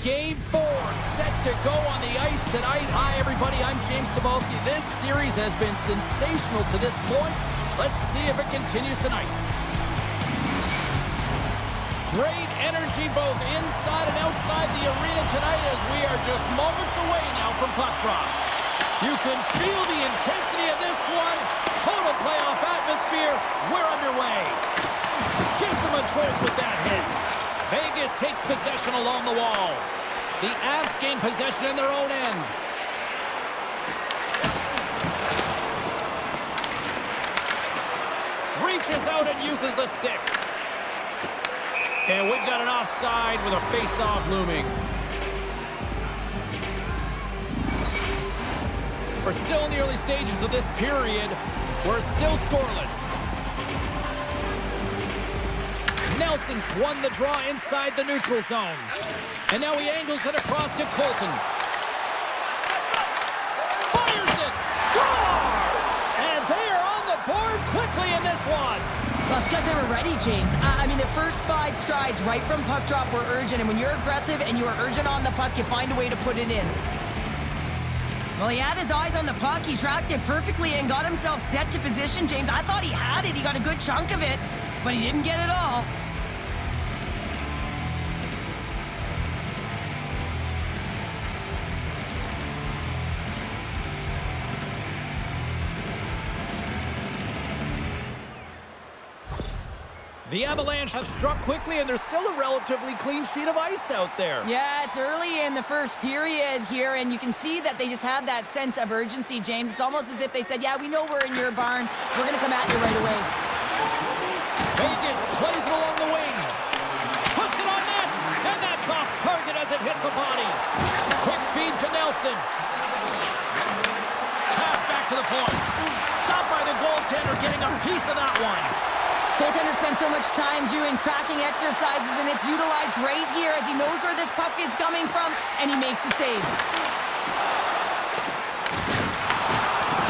Game 4 set to go on the ice tonight. Hi, everybody. I'm James Cybulski. This series has been sensational to this point. Let's see if it continues tonight. Great energy both inside and outside the arena tonight as we are just moments away now from puck drop. You can feel the intensity of this one. Total playoff atmosphere. We're underway. Gives them a choice with that hit. Vegas takes possession along the wall. The Avs gain possession in their own end. Reaches out and uses the stick. And we've got an offside with a face-off looming. We're still in the early stages of this period. We're still scoreless. Nelson's won the draw inside the neutral zone. And now he angles it across to Colton. Fires it! Scores! And they are on the board quickly in this one. Well, it's because they were ready, James. I mean, the first 5 strides right from puck drop were urgent, and when you're aggressive and you are urgent on the puck, you find a way to put it in. Well, he had his eyes on the puck. He tracked it perfectly and got himself set to position, James. I thought he had it. He got a good chunk of it, but he didn't get it all. The Avalanche have struck quickly, and there's still a relatively clean sheet of ice out there. Yeah, it's early in the first period here, and you can see that they just have that sense of urgency, James. It's almost as if they said, yeah, we know we're in your barn. We're going to come at you right away. Vegas plays it along the wing. Puts it on net, and that's off target as it hits a body. Quick feed to Nelson. Pass back to the point. Stopped by the goaltender, getting a piece of that one. Goaltender spends so much time doing tracking exercises, and it's utilized right here as he knows where this puck is coming from, and he makes the save.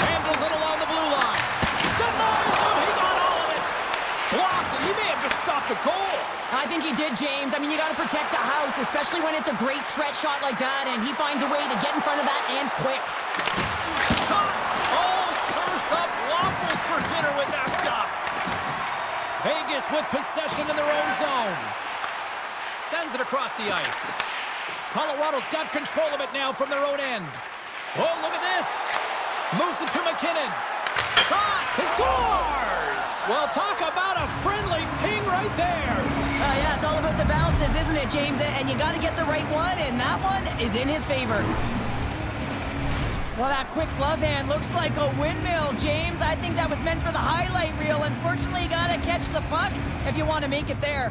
Handles it along the blue line. Denies him. He got all of it. Blocked it. He may have just stopped a goal. I think he did, James. I mean, you got to protect the house, especially when it's a great threat shot like that, and he finds a way to get in front of that and quick. Shot. Oh, serves up waffles for dinner with that stop. Vegas with possession in their own zone. Sends it across the ice. Colorado's got control of it now from their own end. Oh, look at this. Moves it to McKinnon. Shot. He scores! Well, talk about a friendly ping right there. Yeah, it's all about the bounces, isn't it, James? And you got to get the right one, and that one is in his favor. Well, that quick glove hand looks like a windmill, James. I think that was meant for the highlight reel. Unfortunately, you got to catch the puck if you want to make it there.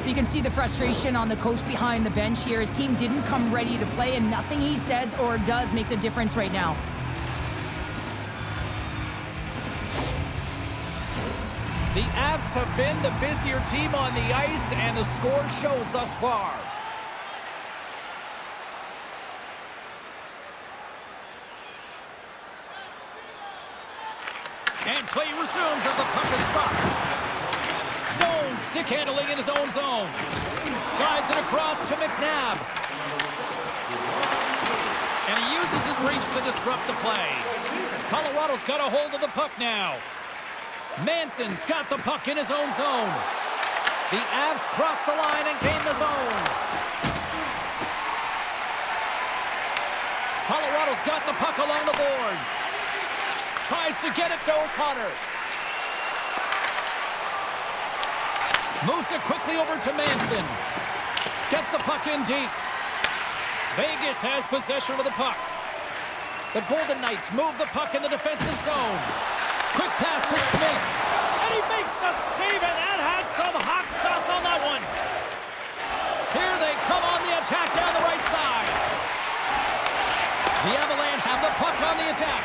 You can see the frustration on the coach behind the bench here. His team didn't come ready to play, and nothing he says or does makes a difference right now. The Avs have been the busier team on the ice, and the score shows thus far. And play resumes as the puck is dropped. Stone stick handling in his own zone. Slides it across to McNabb. And he uses his reach to disrupt the play. Colorado's got a hold of the puck now. Manson's got the puck in his own zone. The Avs cross the line and gain the zone. Colorado's got the puck along the boards. Tries to get it to O'Connor. Moves it quickly over to Manson. Gets the puck in deep. Vegas has possession of the puck. The Golden Knights move the puck in the defensive zone. Quick pass to Smith. And he makes the save, and that had some hot sauce on that one. Here they come on the attack down the right side. The Avalanche have the puck on the attack.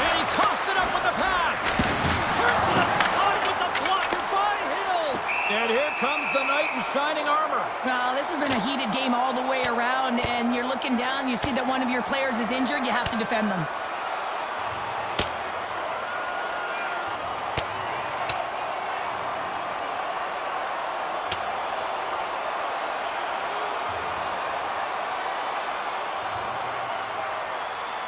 And he coughs it up with the pass. Turns it aside with the block shining armor. Well, this has been a heated game all the way around, and you're looking down, you see that one of your players is injured, you have to defend them.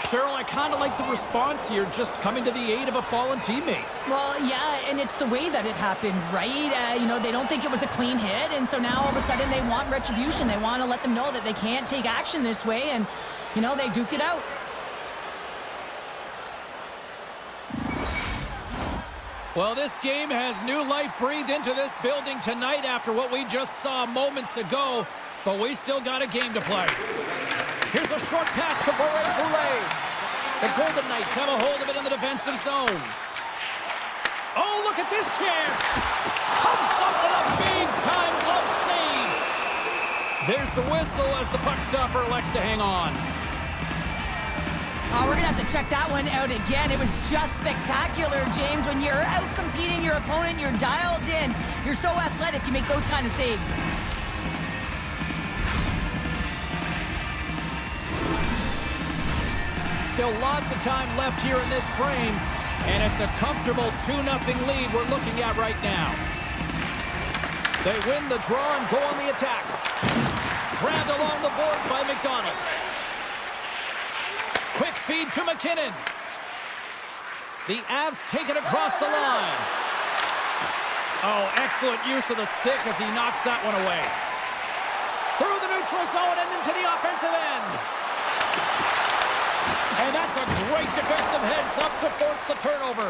Cheryl, I kind of like the response here, just coming to the aid of a fallen teammate. Well, yeah, and it's the way that it happened, right? You know, they don't think it was a clean hit, and so now all of a sudden they want retribution. They want to let them know that they can't take action this way, and, you know, they duked it out. Well, this game has new life breathed into this building tonight after what we just saw moments ago, but we still got a game to play. Here's a short pass to Boulet. The Golden Knights have a hold of it in the defensive zone. Oh, look at this chance. Comes up with a big-time glove save. There's the whistle as the puck stopper elects to hang on. Oh, we're going to have to check that one out again. It was just spectacular, James. When you're out competing your opponent, you're dialed in. You're so athletic, you make those kind of saves. Still lots of time left here in this frame, and it's a comfortable 2-0 lead we're looking at right now. They win the draw and go on the attack. Grabbed along the boards by McDonald. Quick feed to McKinnon. The Avs take it across the line. Oh, excellent use of the stick as he knocks that one away. Through the neutral zone and into the offensive end. And that's a great defensive heads-up to force the turnover.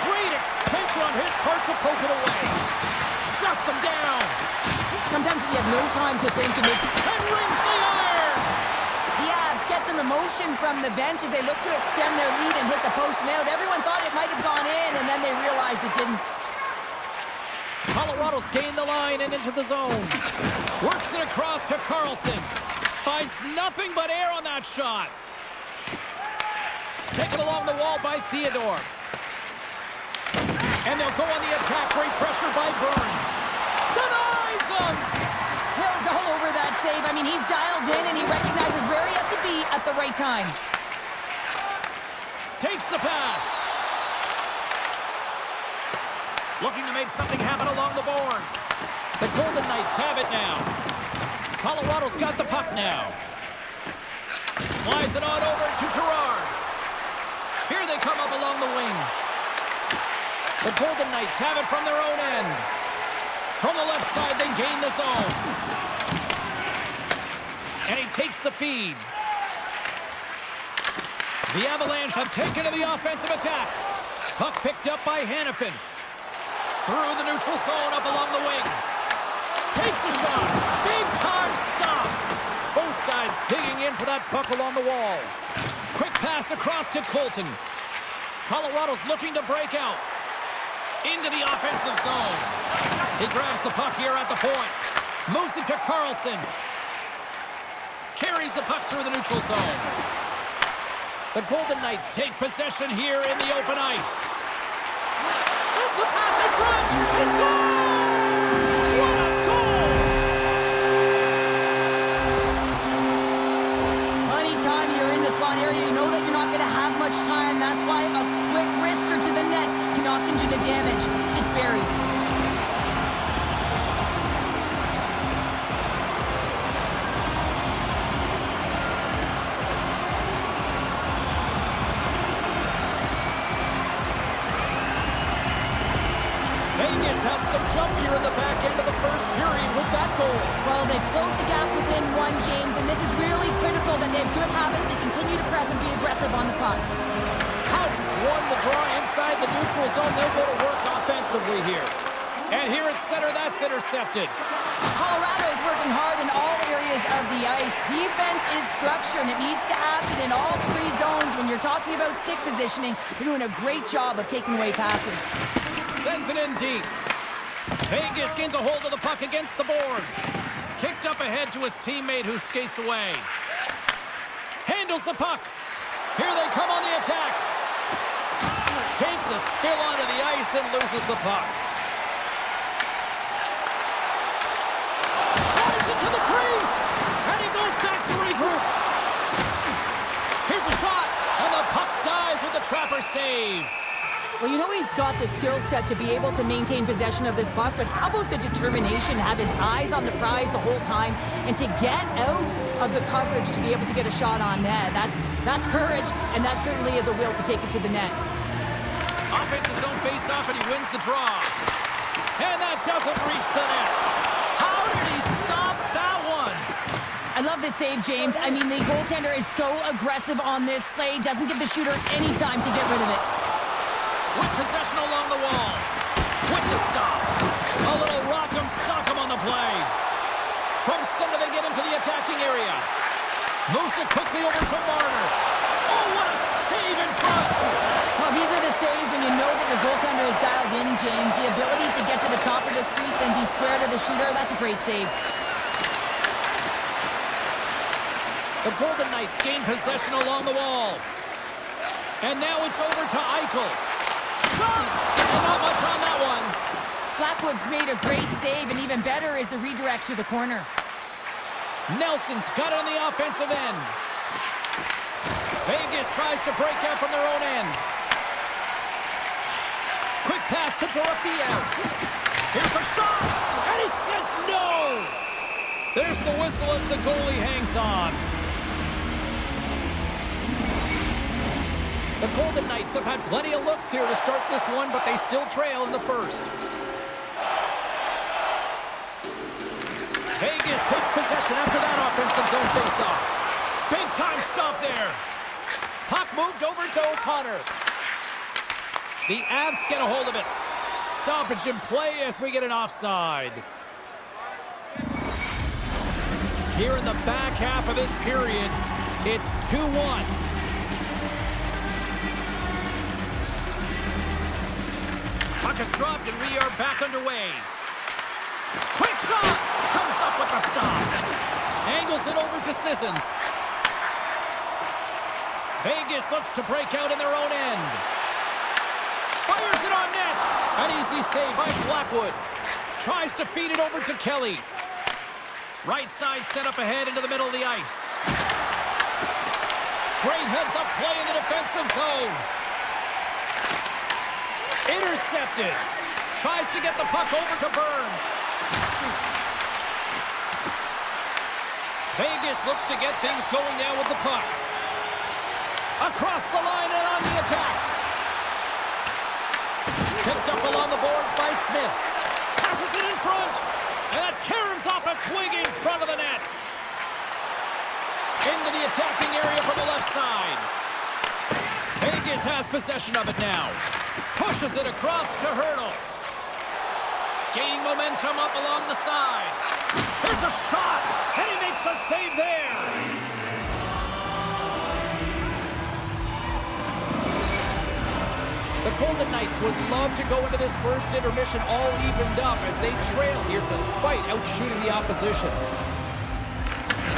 Great extension on his part to poke it away. Shuts him down. Sometimes when you have no time to think and rings the iron. The Avs get some emotion from the bench as they look to extend their lead and hit the post and out. Everyone thought it might have gone in, and then they realized it didn't. Colorado's gained the line and into the zone. Works it across to Carlson. Finds nothing but air on that shot. Taken along the wall by Theodore. And they'll go on the attack. Great pressure by Burns. Denies him! Hill's all over that save. I mean, he's dialed in and he recognizes where he has to be at the right time. Takes the pass. Looking to make something happen along the boards. The Golden Knights have it now. Colorado's got the puck now. Slides it on over to Girard. Here they come up along the wing. The Golden Knights have it from their own end. From the left side, they gain the zone. And he takes the feed. The Avalanche have taken to the offensive attack. Puck picked up by Hanifin. Through the neutral zone, up along the wing. Takes a shot. Big time stop. Both sides digging in for that puck along the wall. Quick pass across to Colton. Colorado's looking to break out. Into the offensive zone. He grabs the puck here at the point. Moves it to Carlson. Carries the puck through the neutral zone. The Golden Knights take possession here in the open ice. Sends the pass in front. He scores! What a goal! Anytime you're in the slot area, you know that you're not going to have much time. That's why a quick wrister to the net can often do the damage. It's buried. Vegas has some jump here in the back end of the first period with that goal. Well, they've closed the gap within one, James, and this is really critical that they have good habits. They continue to press and be aggressive on the puck. Houghton's won the draw inside the neutral zone. They'll go to work offensively here. And here at center, that's intercepted. Colorado is working hard in all areas of the ice. Defense is structure, and it needs to happen in all three zones. When you're talking about stick positioning, you're doing a great job of taking away passes. Sends it in deep. Vegas gains a hold of the puck against the boards. Kicked up ahead to his teammate who skates away. Handles the puck. Here they come on the attack. Takes a spill onto the ice and loses the puck. face! And he goes back to regroup. Here's a shot, and the puck dies with the trapper save. Well, you know he's got the skill set to be able to maintain possession of this puck, but how about the determination to have his eyes on the prize the whole time and to get out of the coverage to be able to get a shot on net? That's courage, and that certainly is a will to take it to the net. Offensive zone face-off, and he wins the draw. And that doesn't reach the net. How did he stop that one? I love this save, James. I mean, the goaltender is so aggressive on this play, doesn't give the shooter any time to get rid of it. With possession along the wall. With the stop. A little rock'em sock'em on the play. From center they get into the attacking area. Moves it quickly over to Marner. Oh, what a save in front. Well, these are the saves when you know that your goaltender is dialed in, James. The ability to get to the top of the crease and be square to the shooter, that's a great save. The Golden Knights gain possession along the wall. And now it's over to Eichel. Shot! And not much on that one. Blackwood's made a great save, and even better is the redirect to the corner. Nelson's got it on the offensive end. Vegas tries to break out from their own end. Quick pass to Dorofeev. Here's a shot, and he says no! There's the whistle as the goalie hangs on. The Golden Knights have had plenty of looks here to start this one, but they still trail in the first. Vegas takes possession after that offensive zone faceoff. Big time stop there. Puck moved over to O'Connor. The Avs get a hold of it. Stoppage in play as we get an offside. Here in the back half of this period, it's 2-1. Puck is dropped and we are back underway. Quick shot! Comes up with the stop. Angles it over to Sissons. Vegas looks to break out in their own end. Fires it on net. An easy save by Blackwood. Tries to feed it over to Kelly. Right side set up ahead into the middle of the ice. Great heads-up play in the defensive zone. Intercepted. Tries to get the puck over to Burns. Vegas looks to get things going now with the puck. Across the line and on the attack. Picked up along the boards by Smith. Passes it in front. And that caroms off a twig in front of the net. Into the attacking area from the left side. Vegas has possession of it now. Pushes it across to Hurdle. Gaining momentum up along the side. There's a shot, and he makes a save there. The Golden Knights would love to go into this first intermission all evened up as they trail here despite outshooting the opposition.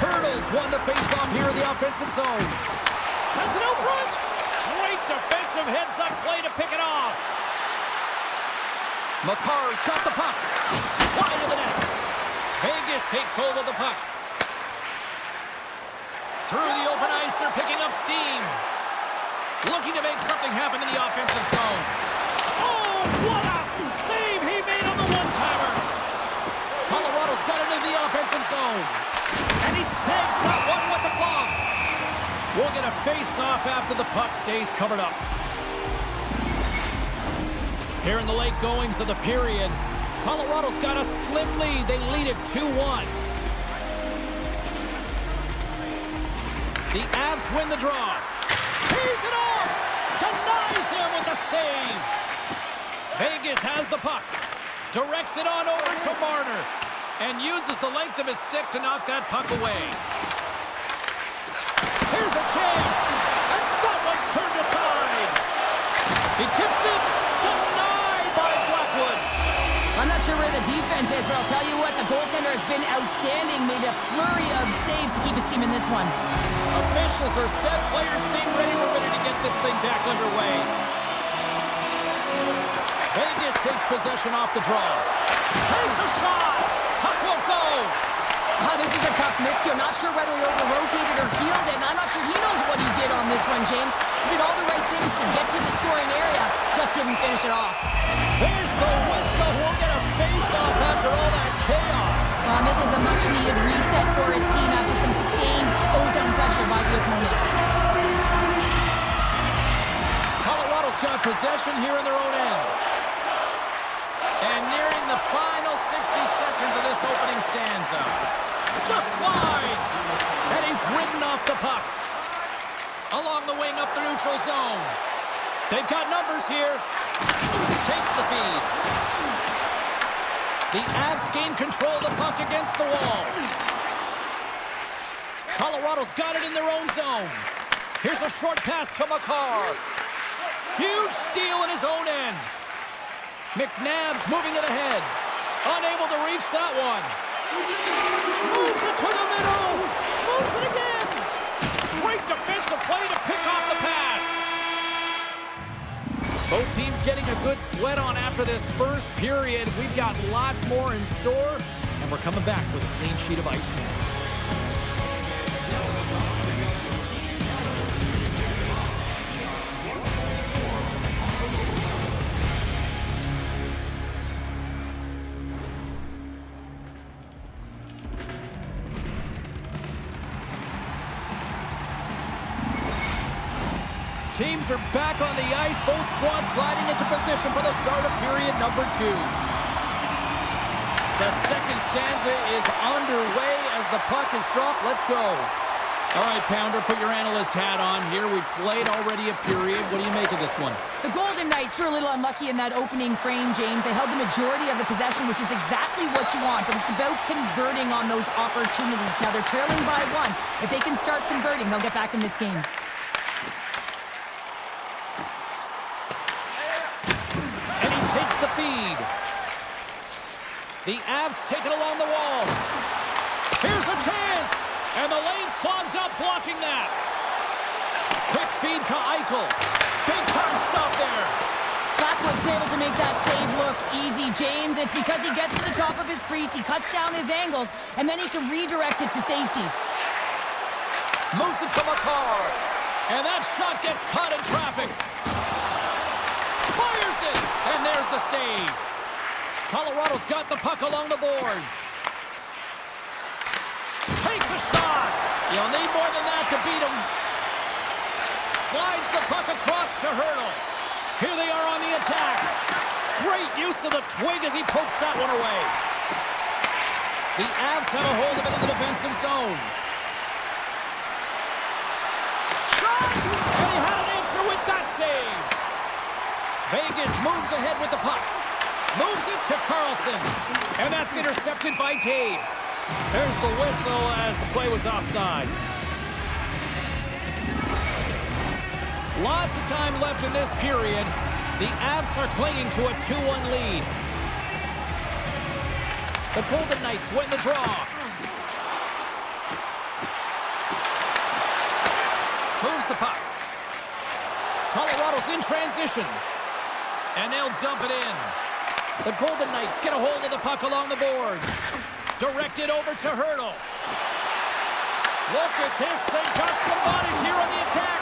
Hurdles won the face-off here in the offensive zone. Sends it out front. Great defensive heads-up play to pick it off. Makar's got the puck. Wide of the net. Vegas takes hold of the puck. Through the open ice, they're picking up steam. Looking to make something happen in the offensive zone. Oh, what a save he made on the one-timer. Colorado's got it into the offensive zone. And he snags that one with the glove. We'll get a face-off after the puck stays covered up. Here in the late goings of the period, Colorado's got a slim lead. They lead it 2-1. The Avs win the draw. Tees it off! Denies him with the save! Vegas has the puck. Directs it on over to Marner. And uses the length of his stick to knock that puck away. Here's a chance! And that one's turned aside! He tips it! Denied by Blackwood! I'm not sure where the defense is, but I'll tell you what, the goaltender has been outstanding. Made a flurry of saves to keep his team in this one. Officials are set. Players seem ready. We're ready to get this thing back underway. Vegas takes possession off the draw. Takes a shot. Puck won't go. Oh, this is a tough miscue. I'm not sure whether he over-rotated or healed it, and I'm not sure he knows what he did on this one, James. He did all the right things to get to the scoring area, just didn't finish it off. There's the whistle. We'll get a face-off after all that chaos. Well, this is a much-needed reset for his team after some sustained ozone pressure by the opponent. Colorado's got possession here in their own end. And nearing the final 60 seconds of this opening stanza. Just wide. And he's ridden off the puck. Along the wing up the neutral zone. They've got numbers here. Takes the feed. The Avs gain control of the puck against the wall. Colorado's got it in their own zone. Here's a short pass to Makar. Huge steal in his own end. McNabb's moving it ahead. Unable to reach that one. Moves it to the middle. Moves it again. Great defensive play to pick off the pass. Both teams getting a good sweat on after this first period. We've got lots more in store, and we're coming back with a clean sheet of ice next. Teams are back on the ice. Both squads gliding into position for the start of period number 2. The second stanza is underway as the puck is dropped. Let's go. All right, Pounder, put your analyst hat on here. We've played already a period. What do you make of this one? The Golden Knights were a little unlucky in that opening frame, James. They held the majority of the possession, which is exactly what you want, but it's about converting on those opportunities. Now they're trailing by 1. If they can start converting, they'll get back in this game. Takes the feed. The Avs take it along the wall. Here's a chance. And the lane's clogged up, blocking that. Quick feed to Eichel. Big time stop there. Blackwood's able to make that save look easy, James. It's because he gets to the top of his crease, he cuts down his angles, and then he can redirect it to safety. Moves it to Makar. And that shot gets caught in traffic. Fires it, and there's the save. Colorado's got the puck along the boards. Takes a shot. You'll need more than that to beat him. Slides the puck across to Hurdle. Here they are on the attack. Great use of the twig as he pokes that one away. The Avs have a hold of it in the defensive zone. Shot! And he had an answer with that save. Vegas moves ahead with the puck. Moves it to Carlson. And that's intercepted by Taves. There's the whistle as the play was offside. Lots of time left in this period. The Avs are clinging to a 2-1 lead. The Golden Knights win the draw. Moves the puck. Colorado's in transition. And they'll dump it in. The Golden Knights get a hold of the puck along the boards. Directed over to Hurdle. Look at this. They've got some bodies here on the attack.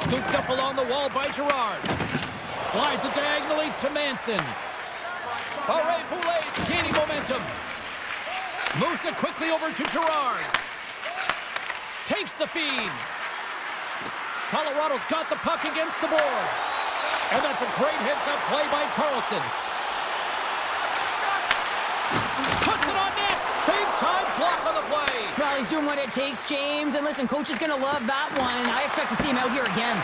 Scooped up along the wall by Girard. Slides it diagonally to Manson. Barré-Boulet's gaining momentum. Moves it quickly over to Girard. Takes the feed. Colorado's got the puck against the boards. And that's a great heads-up play by Carlson. Puts it on net. Big-time block on the play. Well, he's doing what it takes, James. And listen, coach is going to love that one. I expect to see him out here again.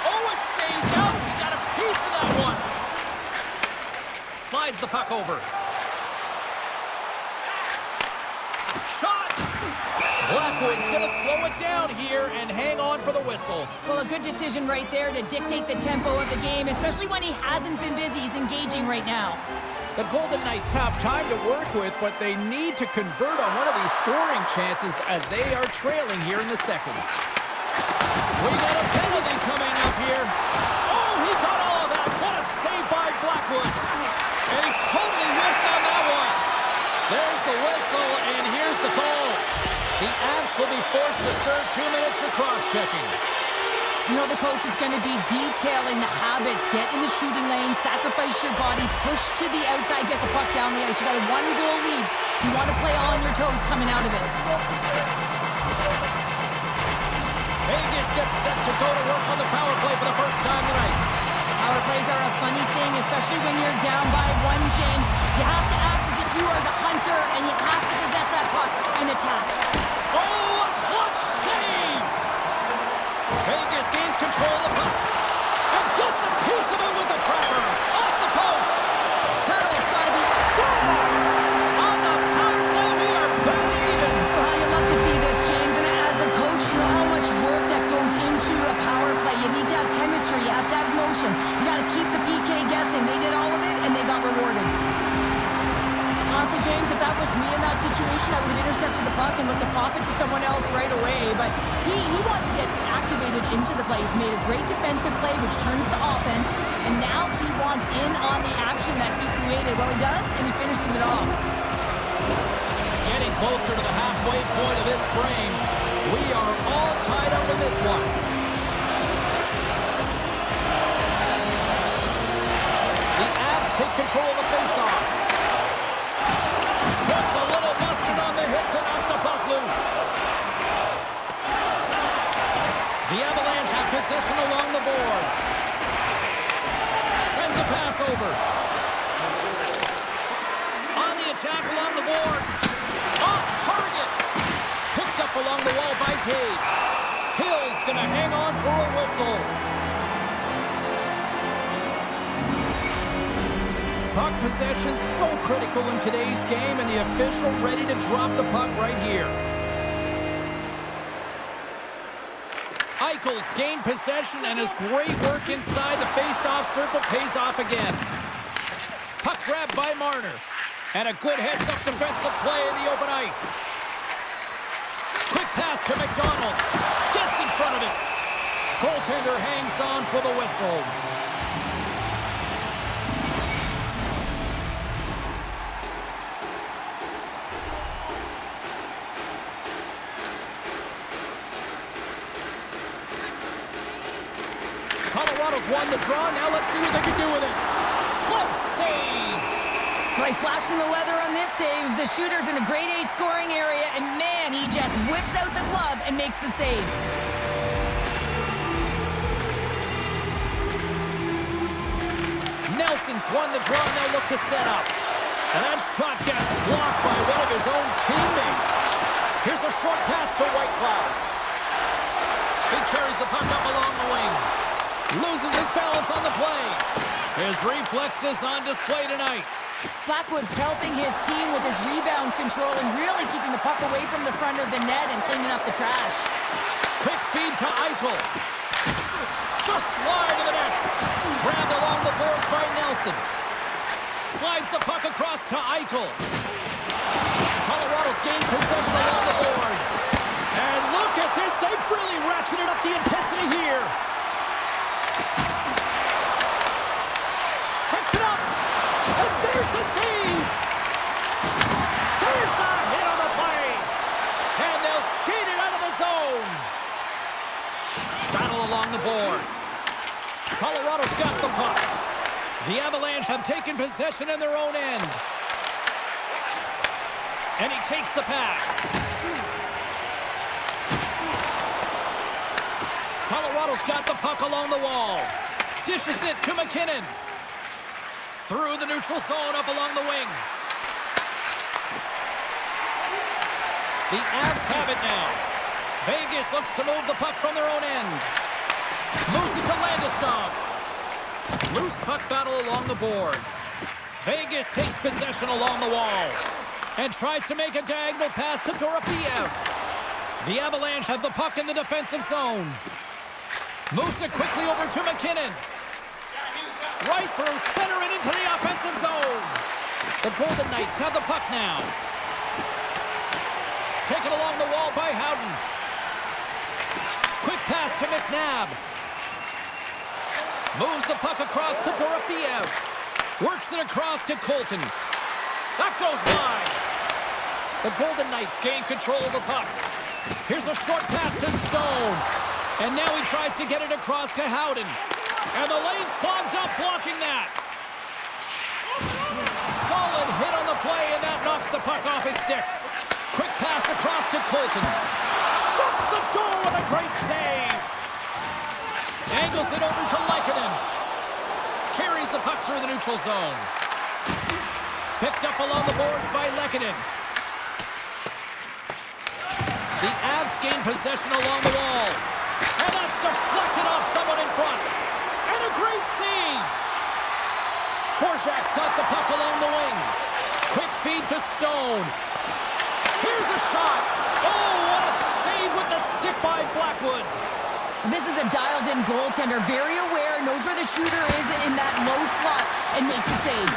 Oh, it stays out. He got a piece of that one. Slides the puck over. Shot. Blackwood's going to slow it down here and hang on for the whistle. Well, a good decision right there to dictate the tempo of the game, especially when he hasn't been busy. He's engaging right now. The Golden Knights have time to work with, but they need to convert on one of these scoring chances as they are trailing here in the second. We got a penalty coming up here. Oh, he got all of that. What a save by Blackwood. And he totally missed on that one. There's the whistle, and 2 minutes for cross-checking. You know the coach is going to be detailing the habits. Get in the shooting lane, sacrifice your body, push to the outside, get the puck down the ice. You got a 1-goal lead. You want to play on your toes coming out of it. Vegas gets set to go to work on the power play for the first time tonight. Power plays are a funny thing, especially when you're down by 1, James. You have to act as if you are the hunter, and you have to possess that puck and attack. Oh, a clutch save! Vegas gains control of the puck and gets a piece of it with the trapper. Off the post. Hurdle's got to be... Scores! On the power play, we are back to even. So how you love to see this, James, and as a coach, you know how much work that goes into a power play. You need to have chemistry, you have to have motion. You got to keep the PK guessing. They did all of it, and they got rewarded. Honestly, James, if that was me in that situation, I would have intercepted the puck and looked to pop it to someone else right away. But he wants to get activated into the play. He's made a great defensive play, which turns to offense. And now he wants in on the action that he created. Well, he does, and he finishes it off. Getting closer to the halfway point of this frame. We are all tied up in this one. The Avs take control of the faceoff. Puts a little mustard on the hit to knock the puck loose. The Avalanche have possession along the boards. Sends a pass over. On the attack along the boards. Off target. Picked up along the wall by Taves. Hill's going to hang on for a whistle. Puck possession so critical in today's game, and the official ready to drop the puck right here. Eichel's gained possession, and his great work inside the face-off circle pays off again. Puck grabbed by Marner, and a good heads-up defensive play in the open ice. Quick pass to McDonald. Gets in front of it. Goaltender hangs on for the whistle. Colorado's won the draw. Now let's see what they can do with it. Glove save. Nice slash from the leather on this save. The shooter's in a grade A scoring area, and man, he just whips out the glove and makes the save. Nelson's won the draw. Now look to set up. And that shot gets blocked by one of his own teammates. Here's a short pass to Whitecloud. He carries the puck up along the wing. Loses his balance on the play. His reflexes on display tonight. Blackwood's helping his team with his rebound control and really keeping the puck away from the front of the net and cleaning up the trash. Quick feed to Eichel. Just slide to the net. Grabbed along the boards by Nelson. Slides the puck across to Eichel. Colorado's gained possession along the boards. And look at this. They've really ratcheted up the intensity here. Hits it up. And there's the save. There's a hit on the play. And they'll skate it out of the zone. Battle along the boards. Colorado's got the puck. The Avalanche have taken possession in their own end. And he takes the pass. Colorado's got the puck along the wall. Dishes it to McKinnon. Through the neutral zone up along the wing. The Avs have it now. Vegas looks to move the puck from their own end. Moves it to Landeskog. Loose puck battle along the boards. Vegas takes possession along the wall and tries to make a diagonal pass to Dorofeev. The Avalanche have the puck in the defensive zone. Moves it quickly over to McKinnon. Right through center and into the offensive zone. The Golden Knights have the puck now. Taken along the wall by Howden. Quick pass to McNabb. Moves the puck across to Dorofeev. Works it across to Colton. That goes wide. The Golden Knights gain control of the puck. Here's a short pass to Stone. And now he tries to get it across to Howden. And the lane's clogged up blocking that. Solid hit on the play, and that knocks the puck off his stick. Quick pass across to Colton. Shuts the door with a great save. Angles it over to Lehkonen. Carries the puck through the neutral zone. Picked up along the boards by Lehkonen. The Avs gain possession along the wall. And that's deflected off someone in front. And a great save. Korczak's got the puck along the wing. Quick feed to Stone. Here's a shot. Oh, what a save with the stick by Blackwood. This is a dialed-in goaltender, very aware, knows where the shooter is in that low slot, and makes the save.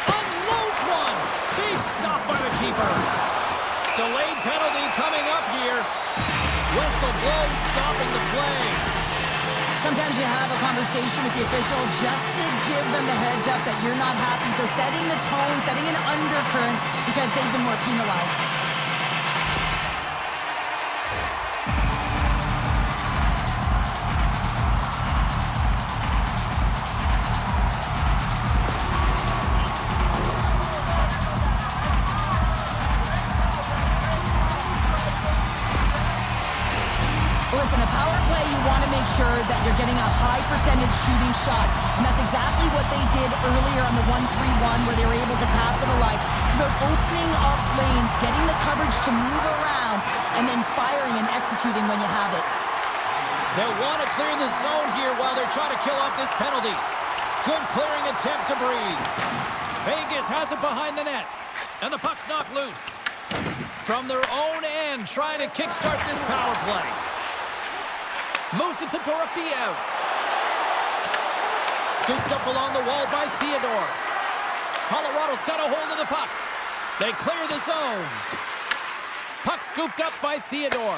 Unloads one. Big stop by the keeper. Delayed penalty coming up here. Whistle blown, stopping the play. Sometimes you have a conversation with the official just to give them the heads up that you're not happy. So setting the tone, setting an undercurrent because they've been more penalized. Listen, a power play, you want to make sure that you're getting a high percentage shooting shot. And that's exactly what they did earlier on the 1-3-1 where they were able to capitalize. It's about opening up lanes, getting the coverage to move around, and then firing and executing when you have it. They'll want to clear the zone here while they're trying to kill off this penalty. Good clearing attempt to breathe. Vegas has it behind the net. And the puck's knocked loose. From their own end, trying to kickstart this power play. Moves it to Dorofeev. Scooped up along the wall by Theodore. Colorado's got a hold of the puck. They clear the zone. Puck scooped up by Theodore.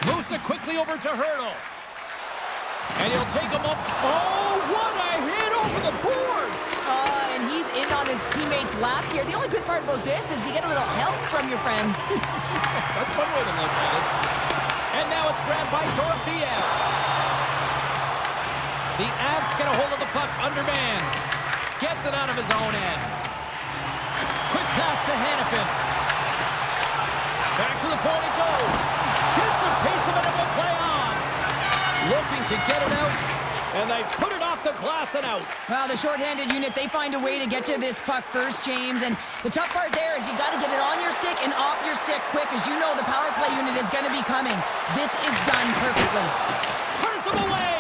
Moves it quickly over to Hurdle. And he'll take him up. Oh, what a hit over the boards! And he's in on his teammate's lap here. The only good part about this is you get a little help from your friends. That's one way to look at it. And now it's grabbed by Dorofeev. The Avs get a hold of the puck underman. Gets it out of his own end. Quick pass to Hanifin. Back to the point it goes. Gets a piece of it and will play on. Looking to get it out. And they put it off the glass and out. Well, the shorthanded unit, they find a way to get to this puck first, James. And the tough part there is you got to get it on your stick and off your stick quick. As you know, the power play unit is going to be coming. This is done perfectly. Turns him away.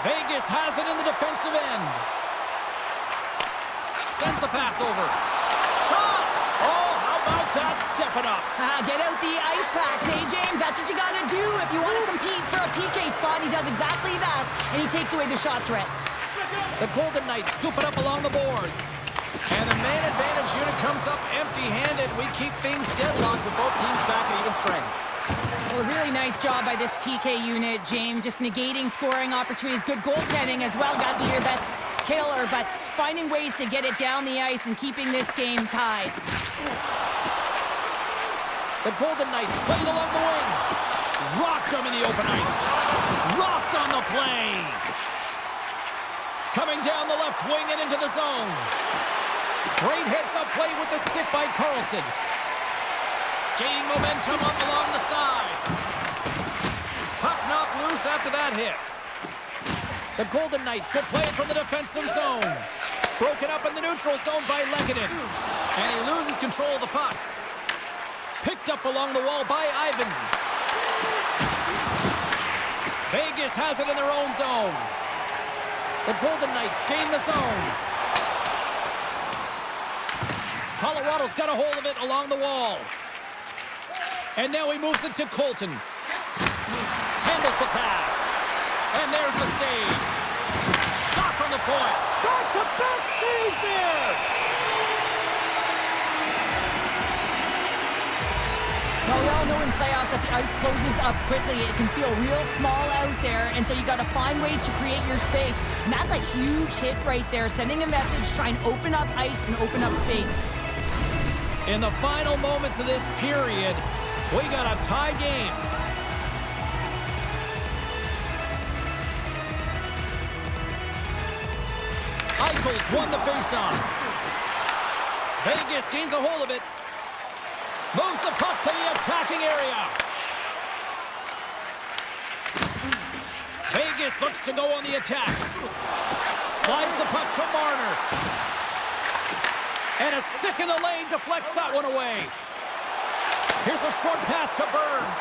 Vegas has it in the defensive end. Sends the pass over. Shot! Oh, how about that stepping up? Get out the ice packs, hey, James? That's what you got to do if you want to compete for a PK spot. He does exactly that, and he takes away the shot threat. The Golden Knights scoop it up along the boards. And the man advantage unit comes up empty-handed. We keep things deadlocked with both teams back at even strength. Well, a really nice job by this PK unit, James. Just negating scoring opportunities. Good goaltending as well. Got to be your best killer, but finding ways to get it down the ice and keeping this game tied. The Golden Knights played along the wing. Rocked them in the open ice. Rocked on the play. Coming down the left wing and into the zone. Great hits up play with the stick by Carlson. Gaining momentum up along the side. Puck knocked loose after that hit. The Golden Knights will play it from the defensive zone. Broken up in the neutral zone by Lehkonen. And he loses control of the puck. Picked up along the wall by Ivan. Vegas has it in their own zone. The Golden Knights gain the zone. Colorado's got a hold of it along the wall. And now he moves it to Colton. Handles the pass. And there's the save. Shot from the point. Back-to-back saves there. Well, we all know in playoffs that the ice closes up quickly. It can feel real small out there, and so you got to find ways to create your space. And that's a huge hit right there, sending a message, trying to open up ice and open up space. In the final moments of this period, We got a tie game. Eichels won the faceoff. Vegas gains a hold of it. Moves the puck to the attacking area. Vegas looks to go on the attack. Slides the puck to Marner. And a stick in the lane deflects that one away. Here's a short pass to Burns.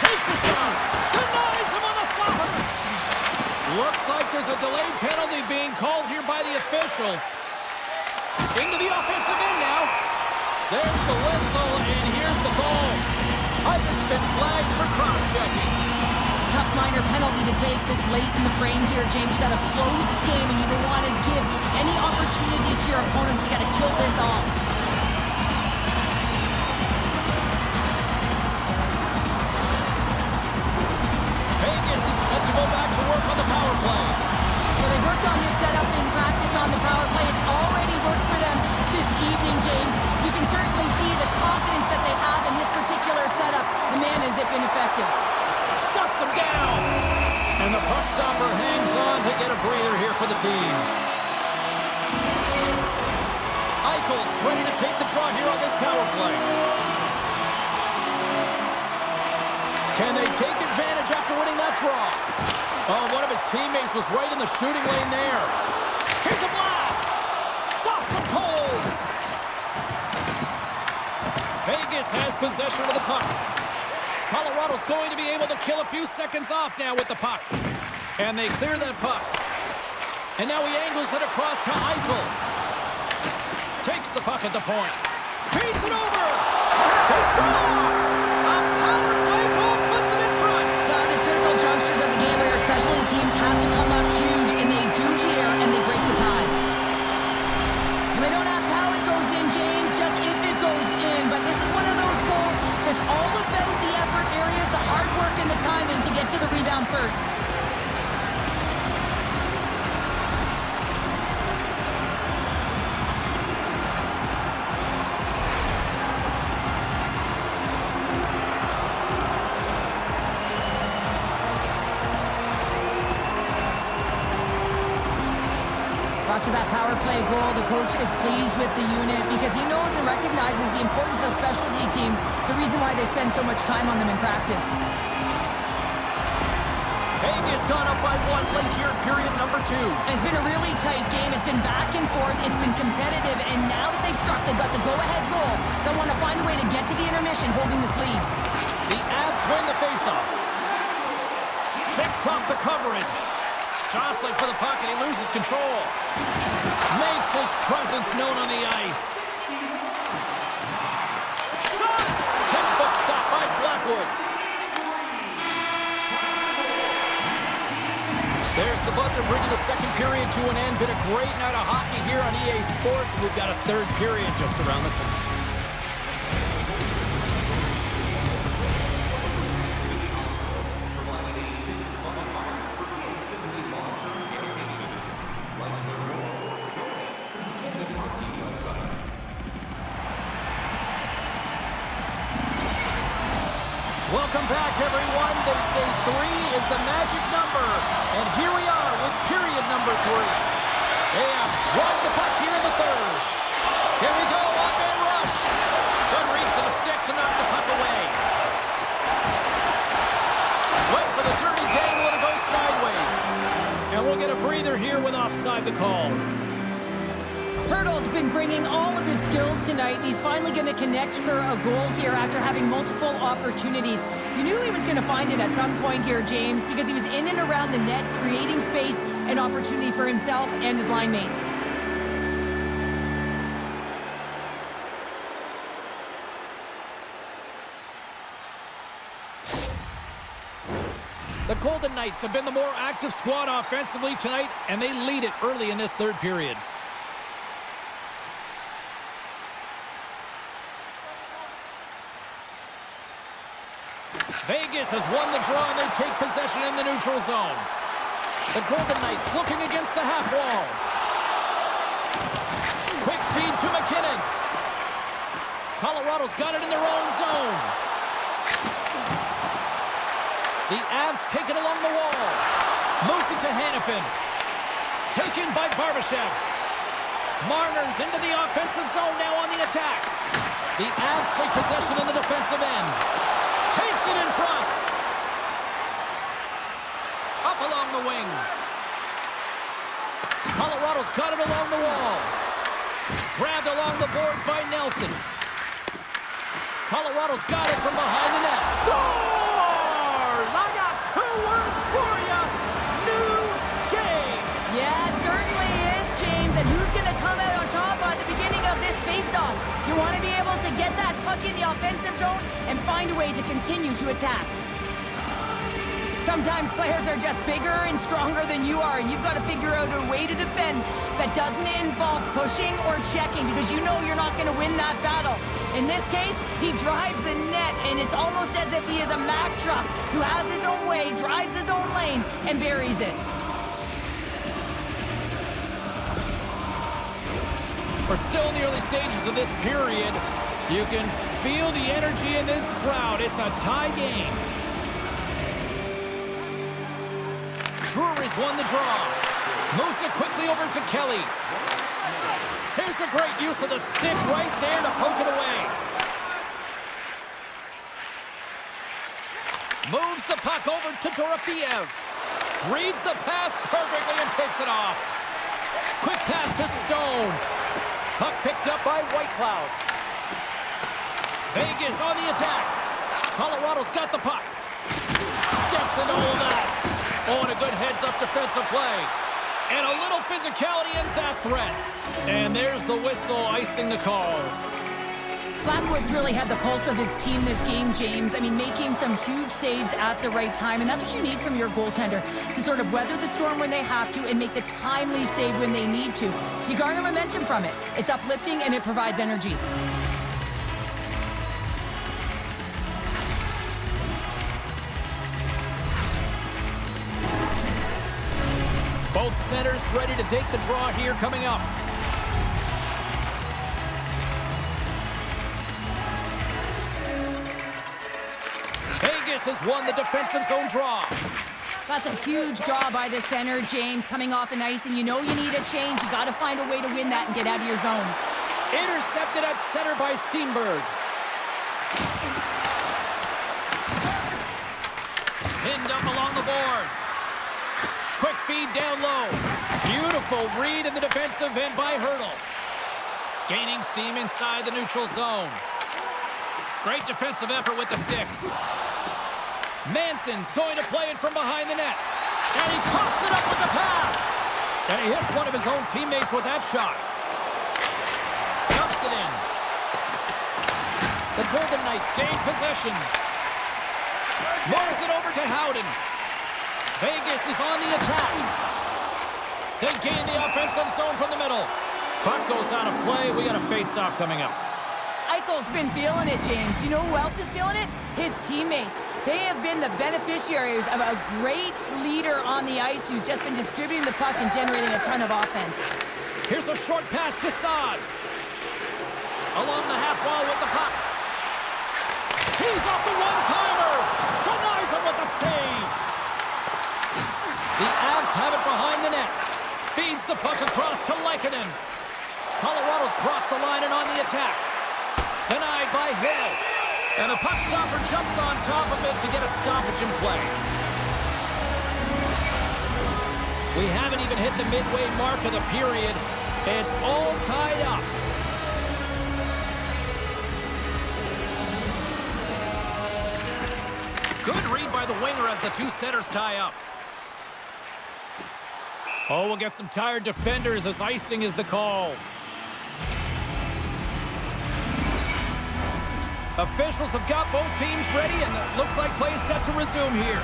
Takes a shot. Denies him on the slapper. Looks like there's a delayed penalty being called here by the officials. Into the offensive end now. There's the whistle, and here's the call. It's been flagged for cross-checking. Tough minor penalty to take this late in the frame here, James. You got a close game, and you don't want to give any opportunity to your opponents. You got to kill this off. Vegas is set to go back to work on the power play. Well, they've worked on this setup in practice on the power play. It's already worked for them this evening, James. You can certainly see the confidence that they have in this particular setup. And man, has it been effective. Shuts him down. And the puck stopper hangs on to get a breather here for the team. Eichels ready to take the draw here on this power play. Can they take advantage after winning that draw? Oh, one of his teammates was right in the shooting lane there. Here's a blast. Stops him cold. Vegas has possession of the puck. Colorado's going to be able to kill a few seconds off now with the puck. And they clear that puck. And now he angles it across to Eichel. Takes the puck at the point. Feeds it over. They score! A power play goal puts him in front. There's critical junctures of the game where your specialty teams have to come up huge, and they do here, and they break the tie. And they don't ask how it goes in, James, just if it goes in. But this is one of those goals that's all about the effort areas, the hard work, and the timing to get to the rebound first. After that power play goal, the coach is pleased with the unit because he knows and recognizes the importance of specialty teams. It's a reason why they spend so much time on them in practice. Vegas gone up by one late here in period number 2. It's been a really tight game. It's been back and forth. It's been competitive. And now that they've got the go-ahead goal, they'll want to find a way to get to the intermission holding this lead. The Avs win the faceoff. Shakes off the coverage. Jostling for the puck, and he loses control. Makes his presence known on the ice. Shot! Textbook stop by Blackwood. There's the buzzer bringing the second period to an end. Been a great night of hockey here on EA Sports. We've got a third period just around the corner. Welcome back, everyone. They say 3 is the magic number. And here we are with period number 3. They have dropped the puck here in the third. Here we go, one-man rush. Good reach of the stick to knock the puck away. Went for the dirty dangle and it goes sideways. And we'll get a breather here with offside the call. Hurdle's been bringing all of his skills tonight, and he's finally going to connect for a goal here after having multiple opportunities. You knew he was going to find it at some point here, James, because he was in and around the net, creating space and opportunity for himself and his line mates. The Golden Knights have been the more active squad offensively tonight, and they lead it early in this third period. Vegas has won the draw, and they take possession in the neutral zone. The Golden Knights looking against the half wall. Quick feed to McKinnon. Colorado's got it in their own zone. The Avs take it along the wall. Moves it to Hanifin. Taken by Barbashev. Marner's into the offensive zone now on the attack. The Avs take possession in the defensive end. Takes it in front. Up along the wing. Colorado's got it along the wall. Grabbed along the boards by Nelson. Colorado's got it from behind the net. Scores! I got 2 words for you. New game. Yeah, it certainly is, James. And who's going to come out on top at the beginning of this faceoff? You want to be able to get that puck in the offensive zone and find a way to continue to attack. Sometimes players are just bigger and stronger than you are, and you've got to figure out a way to defend that doesn't involve pushing or checking, because you know you're not going to win that battle. In this case, he drives the net, and it's almost as if he is a Mack truck who has his own way, drives his own lane, and buries it. We're still in the early stages of this period. You can feel the energy in this crowd. It's a tie game. Drury's won the draw. Moves it quickly over to Kelly. Here's a great use of the stick right there to poke it away. Moves the puck over to Dorofeev. Reads the pass perfectly and picks it off. Quick pass to Stone. Puck picked up by Whitecloud. Vegas on the attack. Colorado's got the puck. Steps into all that. Oh, and a good heads-up defensive play. And a little physicality ends that threat. And there's the whistle icing the call. Flatwood's really had the pulse of his team this game, James. I mean, making some huge saves at the right time, and that's what you need from your goaltender, to sort of weather the storm when they have to and make the timely save when they need to. You garner momentum from it. It's uplifting, and it provides energy. Both centers ready to take the draw here coming up. Vegas has won the defensive zone draw. That's a huge draw by the center, James, coming off an ice, and you know you need a change. You got to find a way to win that and get out of your zone. Intercepted at center by Steenberg. Pinned up along the boards. Quick feed down low. Beautiful read in the defensive end by Hurdle. Gaining steam inside the neutral zone. Great defensive effort with the stick. Manson's going to play it from behind the net. And he coughs it up with the pass. And he hits one of his own teammates with that shot. Dumps it in. The Golden Knights gain possession. Moves it over to Howden. Vegas is on the attack. They gain the offensive zone from the middle. Puck goes out of play. We got a face-off coming up. Eichel's been feeling it, James. You know who else is feeling it? His teammates. They have been the beneficiaries of a great leader on the ice who's just been distributing the puck and generating a ton of offense. Here's a short pass to Saad. Along the half wall with the puck. He's off the one-timer. Denies him with the save. The Avs have it behind the net. Feeds the puck across to Lehkonen. Colorado's crossed the line and on the attack. Denied by Hill. And the puck stopper jumps on top of it to get a stoppage in play. We haven't even hit the midway mark of the period. It's all tied up. Good read by the winger as the two centers tie up. Oh, we'll get some tired defenders as icing is the call. Officials have got both teams ready, and it looks like play is set to resume here.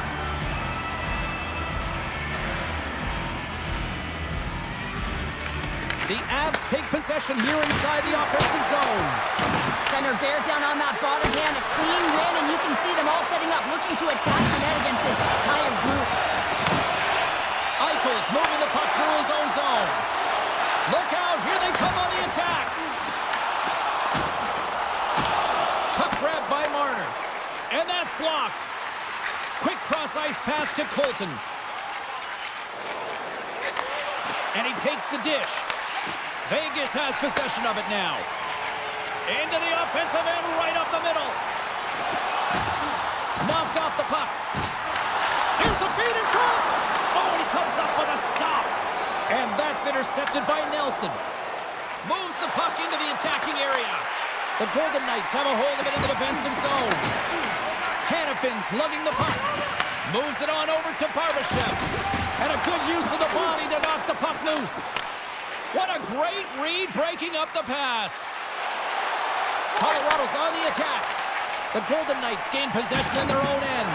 The Avs take possession here inside the offensive zone. Center bears down on that bottom hand, a clean win, and you can see them all setting up, looking to attack the net against this tired group. Eichel's moving the puck through his own zone. Look out, here they come on the attack. Puck grabbed by Marner. And that's blocked. Quick cross Cross ice pass to Colton. And he takes the dish. Vegas has possession of it now. Into the offensive end, right up the middle. Knocked off the puck. Here's a feed in front. Oh, he comes up with a stop. And that's intercepted by Nelson. Moves the puck into the attacking area. The Golden Knights have a hold of it in the defensive zone. Hannafin's lugging the puck. Moves it on over to Barbashev. And a good use of the body to knock the puck loose. What a great read breaking up the pass. Colorado's on the attack. The Golden Knights gain possession in their own end.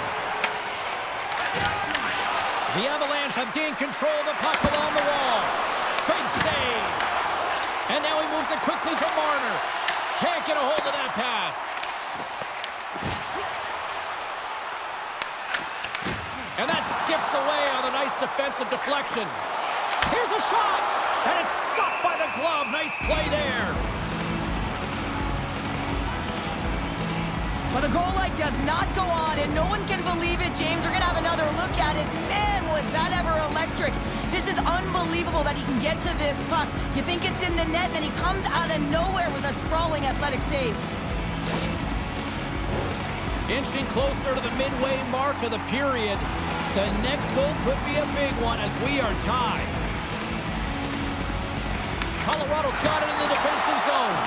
The Avalanche have gained control of the puck along the wall. Big save. And now he moves it quickly to Marner. Can't get a hold of that pass. And that skips away on a nice defensive deflection. Here's a shot. And it's stopped by the glove. Nice play there. Well, the goal light does not go on, and no one can believe it, James. We're going to have another look at it. Man, was that ever electric. This is unbelievable that he can get to this puck. You think it's in the net, then he comes out of nowhere with a sprawling athletic save. Inching closer to the midway mark of the period. The next goal could be a big one as we are tied. Colorado's got it in the defensive zone.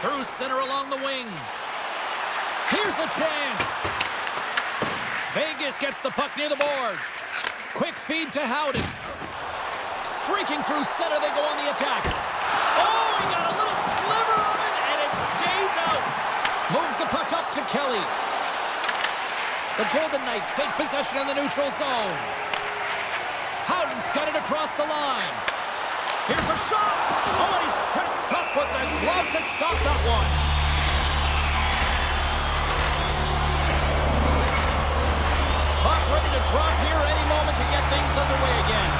Through center along the wing. Here's a chance. Vegas gets the puck near the boards. Quick feed to Howden. Streaking through center, they go on the attack. Oh, he got a little sliver of it, and it stays out. Moves the puck up to Kelly. The Golden Knights take possession in the neutral zone. Howden's got it across the line. Here's a shot. Oh, and he steps up with the glove to stop that one. Puck ready to drop here any moment to get things underway again.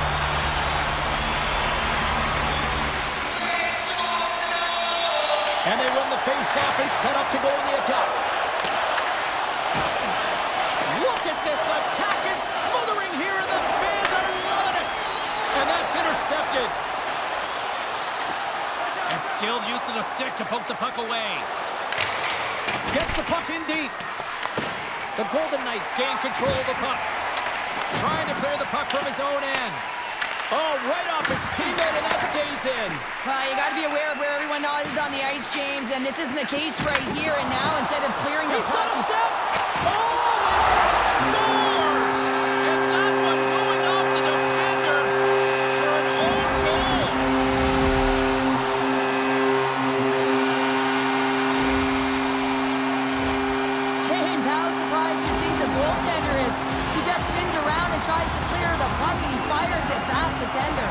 And they win the face-off and set up to go in the attack. Look at this attack. It's smothering here, and the fans are loving it. And that's intercepted. And skilled use of the stick to poke the puck away. Gets the puck in deep. The Golden Knights gain control of the puck. Trying to clear the puck from his own end. Oh, right off his teammate, and that stays in. You got to be aware of where everyone is on the ice, James, and this isn't the case right here and now. Instead of clearing the puck... He's got a step! Oh, it scores! And that one going off the defender for an own goal. James, how surprised do you think the goaltender is? He just spins around and tries to clear the puck, and he fires it past the tender.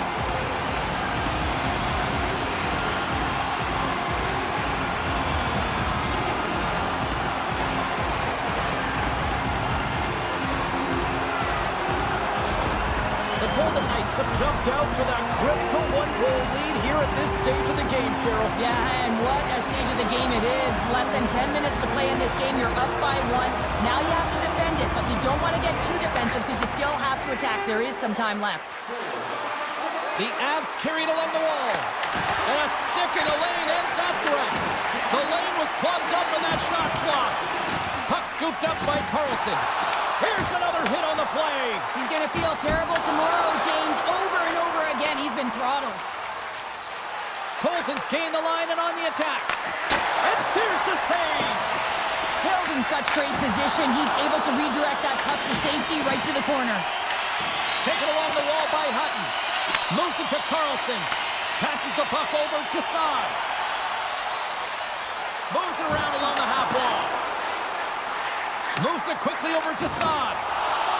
The Golden Knights have jumped out to that critical one-goal lead here at this stage of the game, Cheryl. Yeah, and what a stage of the game it is. Less than 10 minutes to play in this game. You're up by 1. Now you have to defend it, but you don't want to get too defensive because you still have to attack. There is some time left. The Avs carried along the wall. And a stick in the lane ends that threat. The lane was plugged up and that shot's blocked. Puck scooped up by Carlson. Here's another hit on the play. He's going to feel terrible tomorrow, James. Over and over again, he's been throttled. Colton's gained the line and on the attack. And there's the save. Hill's in such great position. He's able to redirect that puck to safety right to the corner. Taken along the wall by Hutton. Moves it to Carlson. Passes the puck over to Saad. Moves it around along the half wall. Moves it quickly over to Saad.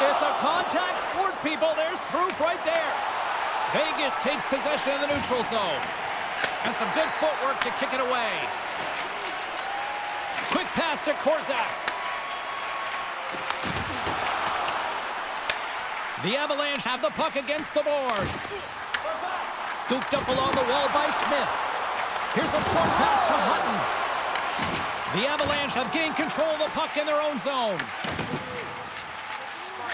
It's a contact sport, people. There's proof right there. Vegas takes possession of the neutral zone. And some good footwork to kick it away. Quick pass to Korzak. The Avalanche have the puck against the boards. Scooped up along the wall by Smith. Here's a short pass to Hutton. The Avalanche have gained control of the puck in their own zone.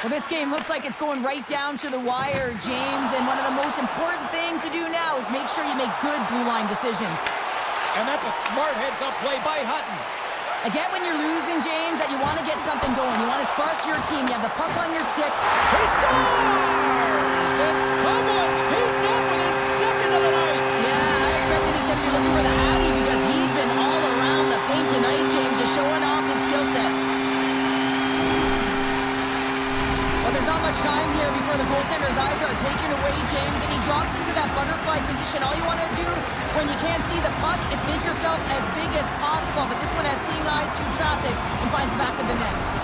Well, this game looks like it's going right down to the wire, James, and one of the most important things to do now is make sure you make good blue line decisions. And that's a smart heads-up play by Hutton. I get when you're losing, James, that you want to get something going. You want to spark your team. You have the puck on your stick. He scores! And someone's heating up with his second of the night. Yeah, I expected he's going to be looking for the Hattie because he's been all around the paint tonight, James, just showing off his skill set. Well, there's not much time here before the goaltender's eyes are taken away, James, and he drops into that butterfly position. All you want to do when you can't see the puck is make yourself as big as possible, but this one has seeing eyes through traffic and finds the back of the net.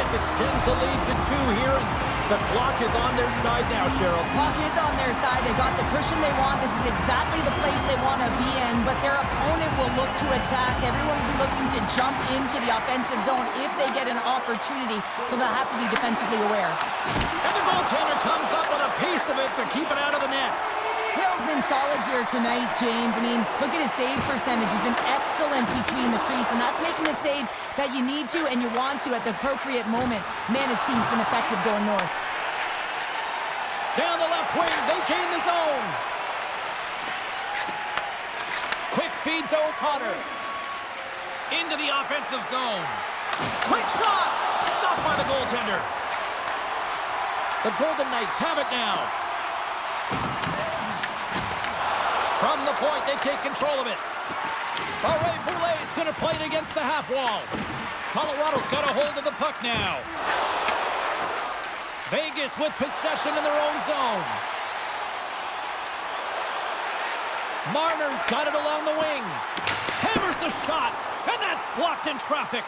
Extends the lead to 2 here, and the clock is on their side now, Cheryl. Clock is on their side. They got the cushion they want. This is exactly the place they want to be in, but their opponent will look to attack. Everyone will be looking to jump into the offensive zone if they get an opportunity, so they'll have to be defensively aware. And the goaltender comes up with a piece of it to keep it out of the net. Hill's been solid here tonight, James. I mean, look at his save percentage. He's been excellent between the crease, and that's making the saves that you need to and you want to at the appropriate moment. Man, his team's been effective going north. Down the left wing, they gain the zone. Quick feed to O'Connor. Into the offensive zone. Quick shot! Stopped by the goaltender. The Golden Knights have it now. From the point, they take control of it. Ray Poulet's going to play it against the half wall. Colorado's got a hold of the puck now. Vegas with possession in their own zone. Marner's got it along the wing. Hammers the shot, and that's blocked in traffic.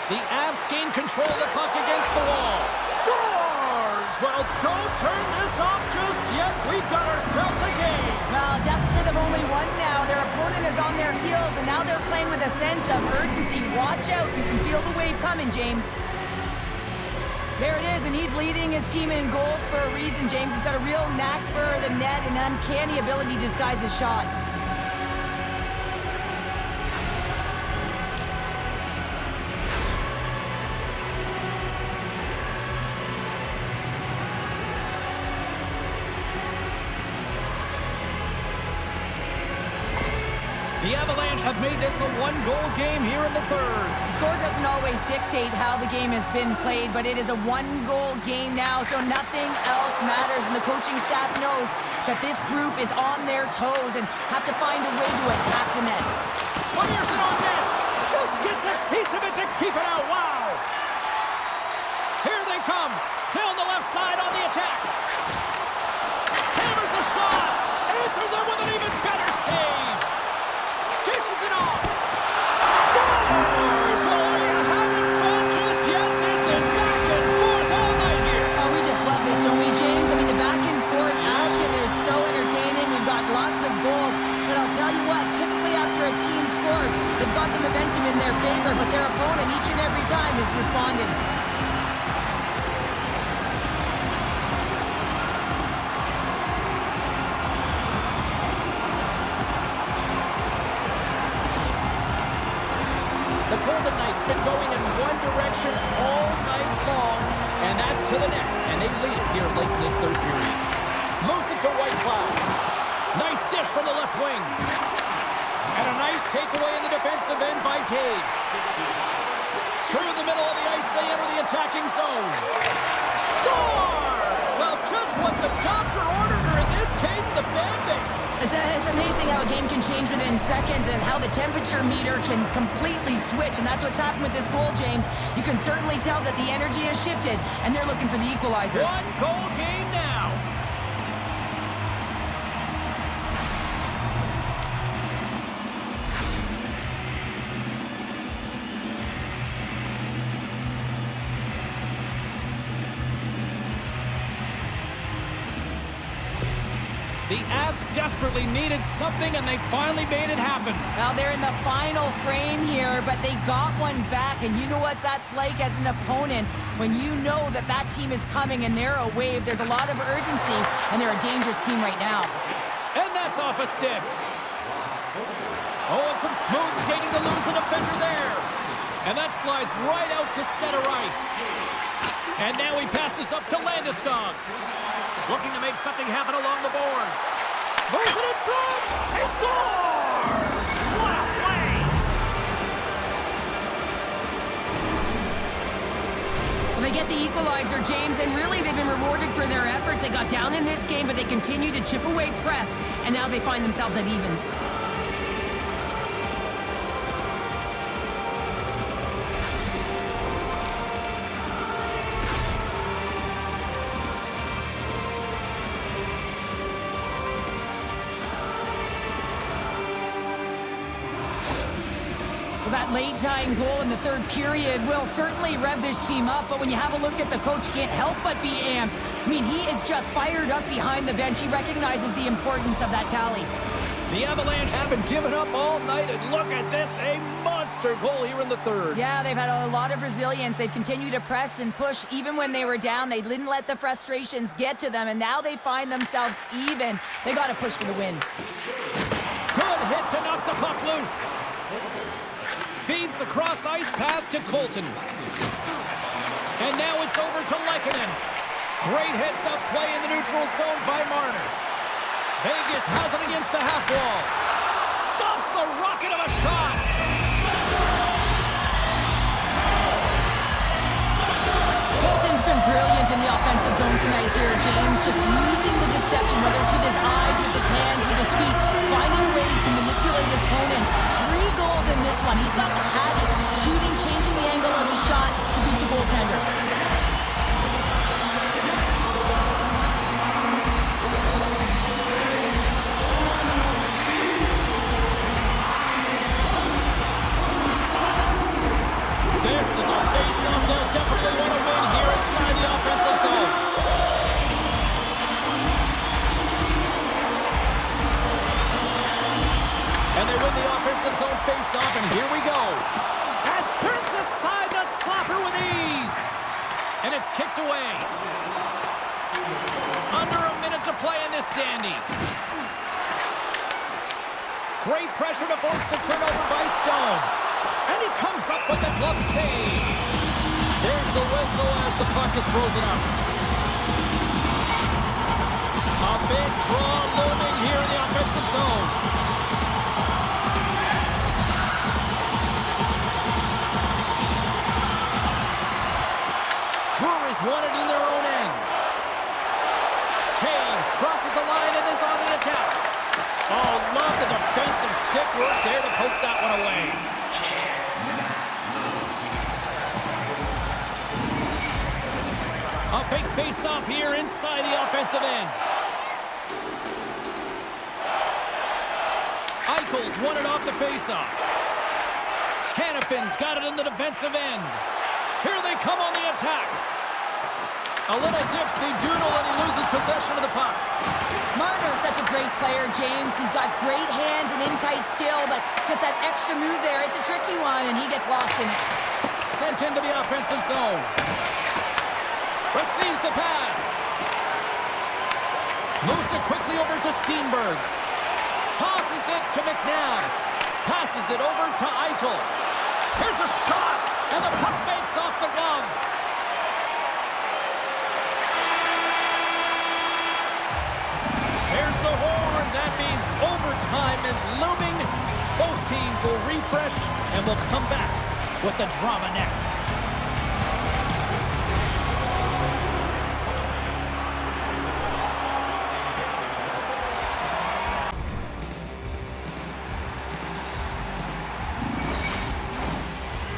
The Avs gain control of the puck against the wall. Scores! Well, don't turn this off just yet. We've got ourselves a game. Well, deficit of only 1 now. Their opponent is on their heels, and now they're playing with a sense of urgency. Watch out. You can feel the wave coming, James. There it is, and he's leading his team in goals for a reason, James. He's got a real knack for the net and uncanny ability to disguise his shot. The Avalanche have made this a 1-goal game here in the third. The score doesn't always dictate how the game has been played, but it is a 1-goal game now, so nothing else matters. And the coaching staff knows that this group is on their toes and have to find a way to attack the net. Fires it on net. Just gets a piece of it to keep it out. Wow. Here they come. Down the left side on the attack. Hammers the shot. Answers it with an even better save. Dishes it off. Scores! Well, are you having fun just yet? This is back and forth all night here. Oh, we just love this, don't we, James? I mean, the back and forth action is so entertaining. We've got lots of goals. But I'll tell you what, typically after a team scores, they've got the momentum in their favor, but their opponent each and every time is responding. The Golden Knights been going in one direction all night long, and that's to the net, and they lead it here late in this third period. Moves it to Whitecloud. Nice dish from the left wing. And a nice takeaway in the defensive end by Taves. Through the middle of the ice, they enter the attacking zone. Scores! Well, just what the doctor ordered, or in this case, the fan base. It's amazing how a game can change within seconds and how the temperature meter can completely switch, and that's what's happened with this goal, James. You can certainly tell that the energy has shifted, and they're looking for the equalizer. 1-goal game now. The Avs desperately needed something, and they finally made it happen. Well, they're in the final frame here, but they got one back, and you know what that's like as an opponent when you know that that team is coming and they're a wave. There's a lot of urgency, and they're a dangerous team right now. And that's off a stick. Oh, and some smooth skating to lose the defender there. And that slides right out to center ice. And now he passes up to Landeskog. Looking to make something happen along the boards. Moves it in front. He scores! What a play! Well, they get the equalizer, James, and really they've been rewarded for their efforts. They got down in this game, but they continue to chip away press, and now they find themselves at evens. That late-time goal in the third period will certainly rev this team up, but when you have a look at the coach, you can't help but be amped. I mean, he is just fired up behind the bench. He recognizes the importance of that tally. The Avalanche haven't given up all night, and look at this, a monster goal here in the third. Yeah, they've had a lot of resilience. They've continued to press and push. Even when they were down, they didn't let the frustrations get to them, and now they find themselves even. They got to push for the win. Good hit to knock the puck loose. Feeds the cross-ice pass to Colton. And now it's over to Lehkonen. Great heads-up play in the neutral zone by Marner. Vegas has it against the half wall. Stops the rocket of a shot. Colton's been brilliant in the offensive zone tonight here, James. Just using the deception, whether it's with his eyes, with his hands, with his feet, finding ways to manipulate his opponents. 3 goals in this one. He's got the habit, shooting, changing the angle of his shot to beat the goaltender. This is a face-off they'll definitely want to win here inside the offensive zone. And they win the offensive zone face-off, and here we go. And turns aside the slapper with ease. And it's kicked away. Under a minute to play in this dandy. Great pressure to force the turnover by Stone. And he comes up with the glove save. There's the whistle as the puck is frozen up. A big draw looming here in the offensive zone. Brewers won it in their own end. Taves crosses the line and is on the attack. Oh, love the defensive stick work there to poke that one away. A big face-off here inside the offensive end. Eichel's won it off the face-off. Hannafin's got it in the defensive end. Here they come on the attack. A little dipsy doodle and he loses possession of the puck. Marner's such a great player, James. He's got great hands and in-tight skill, but just that extra move there, it's a tricky one, and he gets lost in it. Sent into the offensive zone. Receives the pass. Moves it quickly over to Steenberg. Tosses it to McNabb. Passes it over to Eichel. Here's a shot, and the puck makes off the glove. There's the horn. That means overtime is looming. Both teams will refresh, and will come back with the drama next.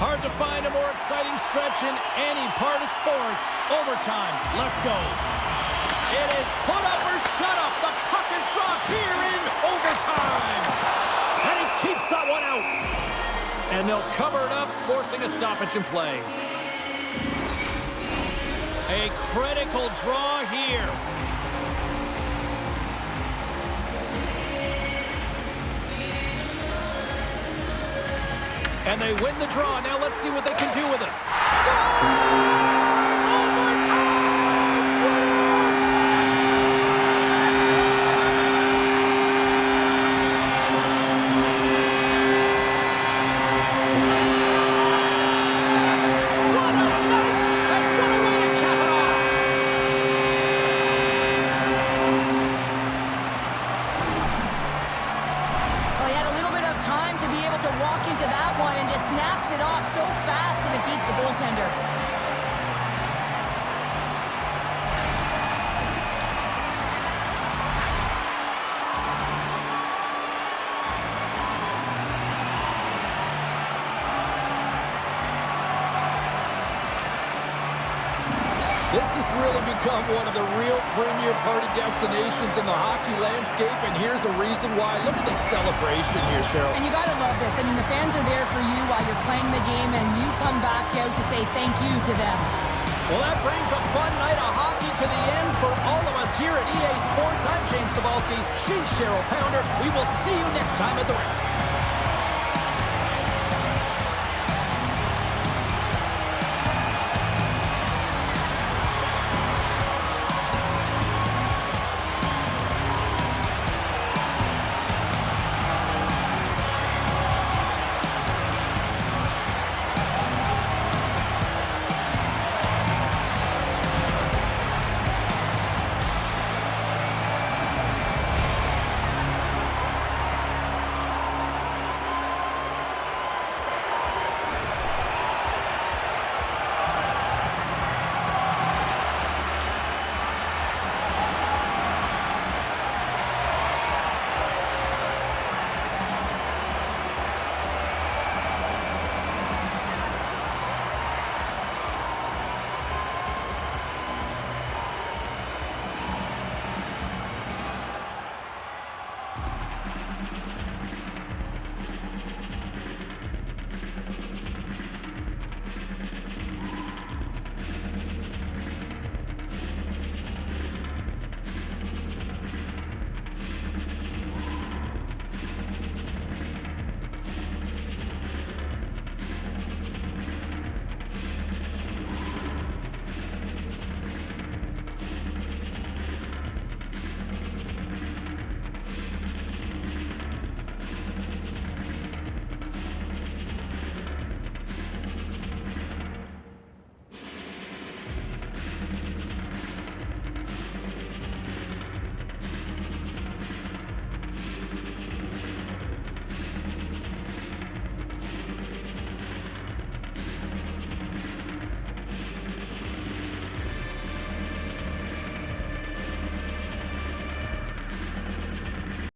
Hard to find a more exciting stretch in any part of sports. Overtime. Let's go. It is put up or shut up. The puck is dropped here in overtime. And he keeps that one out. And they'll cover it up, forcing a stoppage in play. A critical draw here. And they win the draw. Now let's see what they can do with it. Scores! Overtime! What a night! And what a way to cap it off! Well, he had a little bit of time to be able to walk into that one and just snaps it off so fast and it beats the goaltender. This has really become one of the real premier party destinations in the hockey landscape, and here's a reason why. Look at the celebration here, Cheryl. And you gotta love this. I mean, the fans are there for you while you're playing the game, and you come back out to say thank you to them. Well, that brings a fun night of hockey to the end for all of us here at EA Sports. I'm James Cebulski. She's Cheryl Pounder. We will see you next time at the rink.